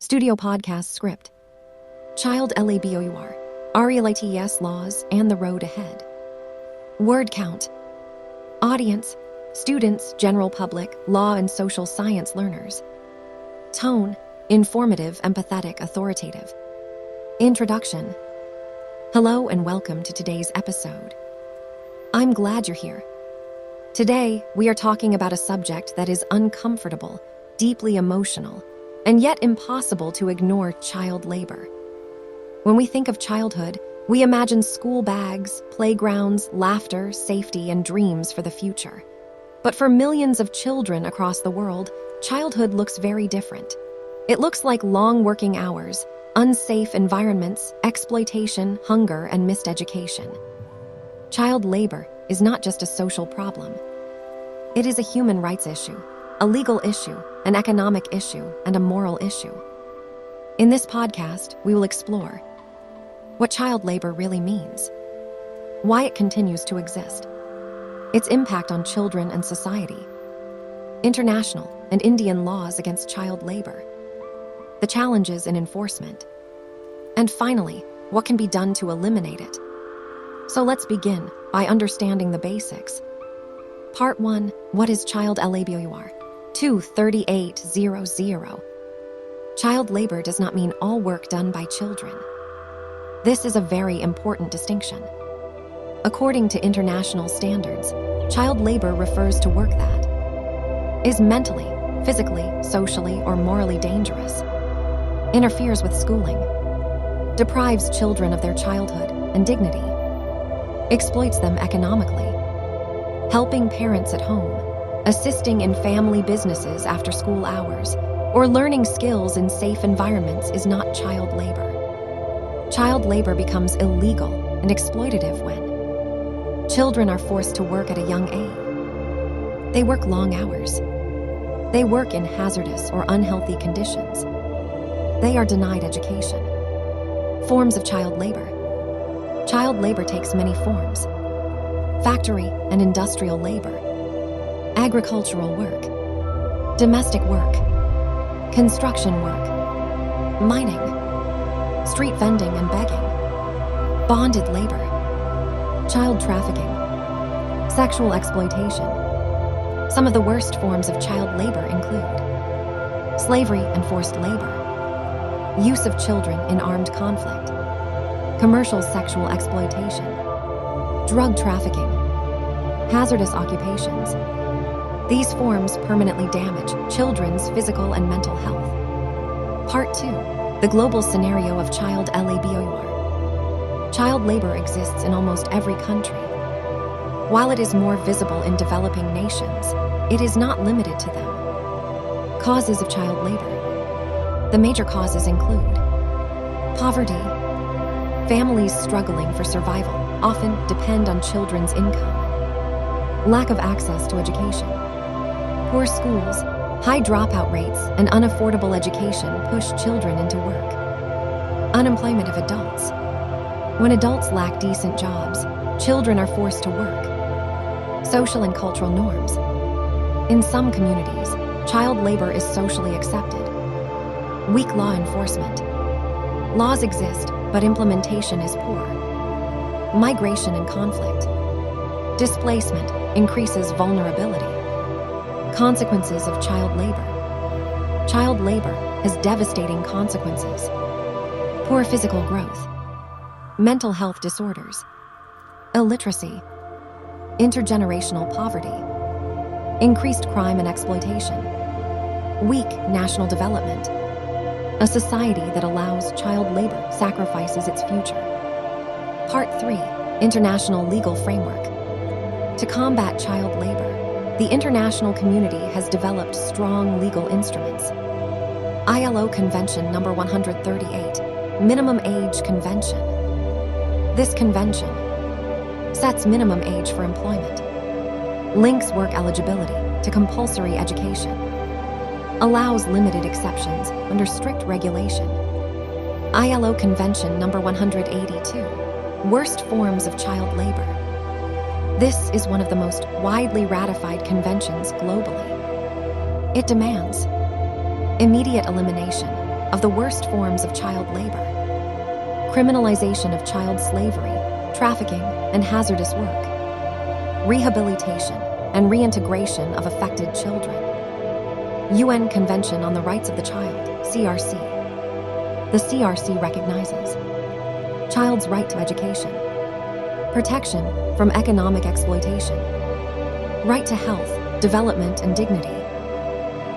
Studio podcast script. Child labour, RELITES laws and the road ahead. Word count. Audience, students, general public, law and social science learners. Tone, informative, empathetic, authoritative. Introduction. Hello and welcome to today's episode. I'm glad you're here. Today, we are talking about a subject that is uncomfortable, deeply emotional, and yet impossible to ignore: child labor. When we think of childhood, we imagine school bags, playgrounds, laughter, safety, and dreams for the future. But for millions of children across the world, childhood looks very different. It looks like long working hours, unsafe environments, exploitation, hunger, and missed education. Child labor is not just a social problem. It is a human rights issue, a legal issue, an economic issue, and a moral issue. In this podcast, we will explore what child labor really means, why it continues to exist, its impact on children and society, international and Indian laws against child labor, the challenges in enforcement, and finally, what can be done to eliminate it. So let's begin by understanding the basics. Part 1. What is child labour? 23800. Child labor does not mean all work done by children. This is a very important distinction. According to international standards, child labor refers to work that is mentally, physically, socially, or morally dangerous, interferes with schooling, deprives children of their childhood and dignity, exploits them economically, helping parents at home, assisting in family businesses after school hours, or learning skills in safe environments is not child labor. Child labor becomes illegal and exploitative when children are forced to work at a young age. They work long hours. They work in hazardous or unhealthy conditions. They are denied education. Forms of child labor. Child labor takes many forms: factory and industrial labor, agricultural work, domestic work, construction work, mining, street vending and begging, bonded labor, child trafficking, sexual exploitation. Some of the worst forms of child labor include slavery and forced labor, use of children in armed conflict, commercial sexual exploitation, drug trafficking, hazardous occupations. These forms permanently damage children's physical and mental health. Part 2. The global scenario of child labour. Child labor exists in almost every country. While it is more visible in developing nations, it is not limited to them. Causes of child labor. The major causes include poverty. Families struggling for survival often depend on children's income. Lack of access to education. Poor schools, high dropout rates, and unaffordable education push children into work. Unemployment of adults. When adults lack decent jobs, children are forced to work. Social and cultural norms. In some communities, child labor is socially accepted. Weak law enforcement. Laws exist, but implementation is poor. Migration and conflict. Displacement increases vulnerability. Consequences of child labor. Child labor has devastating consequences. Poor physical growth. Mental health disorders. Illiteracy. Intergenerational poverty. Increased crime and exploitation. Weak national development. A society that allows child labor sacrifices its future. Part 3. International legal framework. To combat child labor, the international community has developed strong legal instruments. ILO Convention No. 138, Minimum Age Convention. This convention sets minimum age for employment, links work eligibility to compulsory education, allows limited exceptions under strict regulation. ILO Convention No. 182, Worst Forms of Child Labor. This is one of the most widely ratified conventions globally. It demands immediate elimination of the worst forms of child labor. Criminalization of child slavery, trafficking, and hazardous work. Rehabilitation and reintegration of affected children. UN Convention on the Rights of the Child, CRC. The CRC recognizes child's right to education, protection from economic exploitation, right to health, development, and dignity.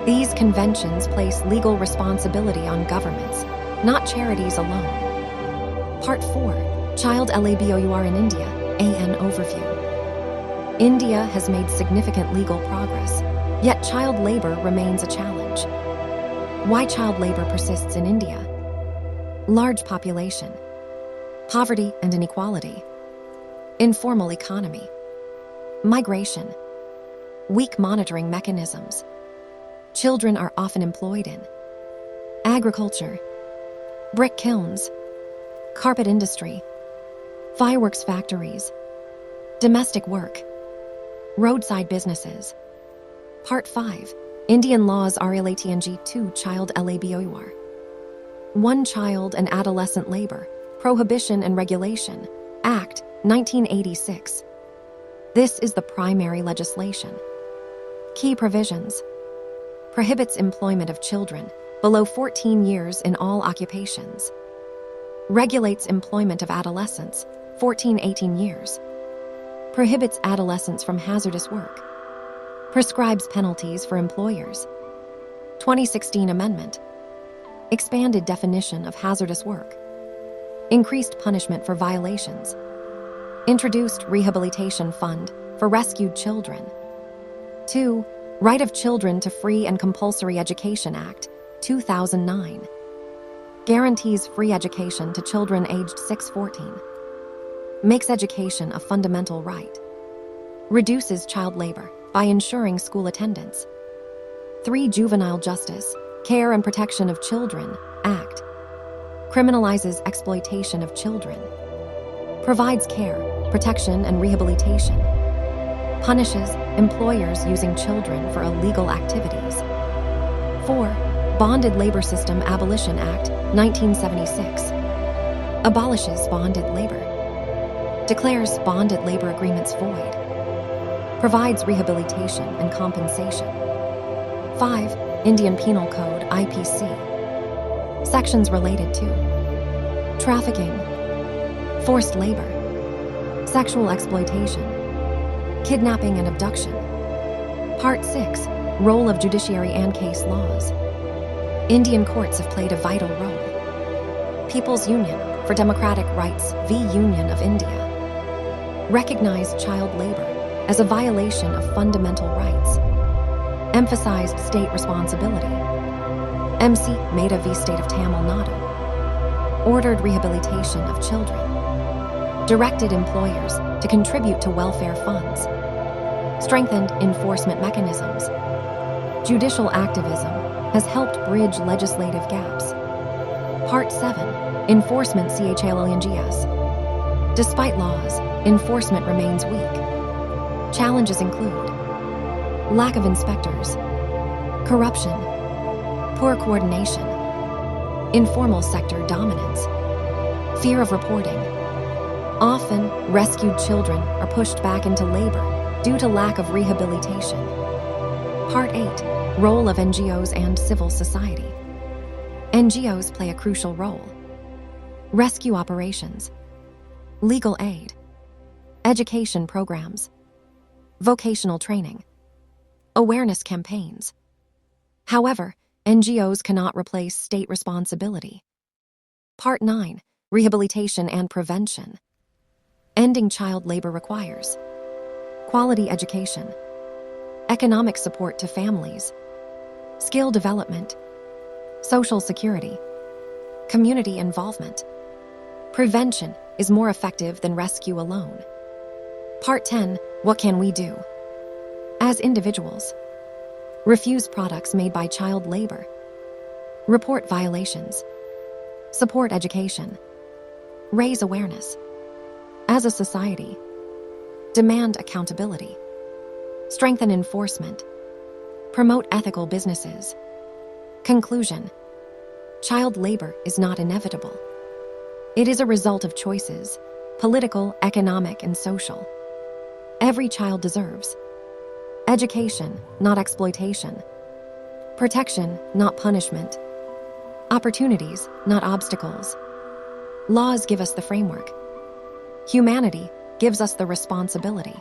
These conventions place legal responsibility on governments, not charities alone. Part 4. Child Labour in India, AN Overview. India has made significant legal progress, yet child labor remains a challenge. Why child labor persists in India? Large population, poverty and inequality, informal economy, migration, weak monitoring mechanisms. Children are often employed in agriculture, brick kilns, carpet industry, fireworks factories, domestic work, roadside businesses. Part 5. Indian laws relating to child labour. One Child and Adolescent Labor, Prohibition and Regulation, Act, 1986. This is the primary legislation. Key provisions. Prohibits employment of children below 14 years in all occupations. Regulates employment of adolescents, 14-18 years. Prohibits adolescents from hazardous work. Prescribes penalties for employers. 2016 Amendment. Expanded definition of hazardous work. Increased punishment for violations. Introduced Rehabilitation Fund for rescued children. 2. Right of Children to Free and Compulsory Education Act, 2009. Guarantees free education to children aged 6-14. Makes education a fundamental right. Reduces child labor by ensuring school attendance. 3. Juvenile Justice, Care and Protection of Children, Act. Criminalizes exploitation of children. Provides care, protection, and rehabilitation. Punishes employers using children for illegal activities. 4. Bonded Labor System Abolition Act, 1976. Abolishes bonded labor. Declares bonded labor agreements void. Provides rehabilitation and compensation. 5. Indian Penal Code, IPC. Sections related to trafficking, forced labor, sexual exploitation, kidnapping and abduction. Part 6. Role of judiciary and case laws. Indian courts have played a vital role. People's Union for Democratic Rights v. Union of India. Recognized child labor as a violation of fundamental rights. Emphasized state responsibility. MC Mehta v. State of Tamil Nadu. Ordered rehabilitation of children. Directed employers to contribute to welfare funds. Strengthened enforcement mechanisms. Judicial activism has helped bridge legislative gaps. Part 7. Enforcement CHLNGS. Despite laws, enforcement remains weak. Challenges include lack of inspectors, corruption, poor coordination, informal sector dominance, fear of reporting. Often, rescued children are pushed back into labor due to lack of rehabilitation. Part 8. Role of NGOs and civil society. NGOs play a crucial role. Rescue operations, legal aid, education programs, vocational training, awareness campaigns. However, NGOs cannot replace state responsibility. Part 9. Rehabilitation and prevention. Ending child labor requires quality education, economic support to families, skill development, social security, community involvement. Prevention is more effective than rescue alone. Part 10. What can we do? As individuals, refuse products made by child labor, report violations, support education, raise awareness. As a society, demand accountability, strengthen enforcement, promote ethical businesses. Conclusion: Child labor is not inevitable. It is a result of choices, political, economic, and social. Every child deserves education, not exploitation; protection, not punishment; opportunities, not obstacles. Laws give us the framework. Humanity gives us the responsibility.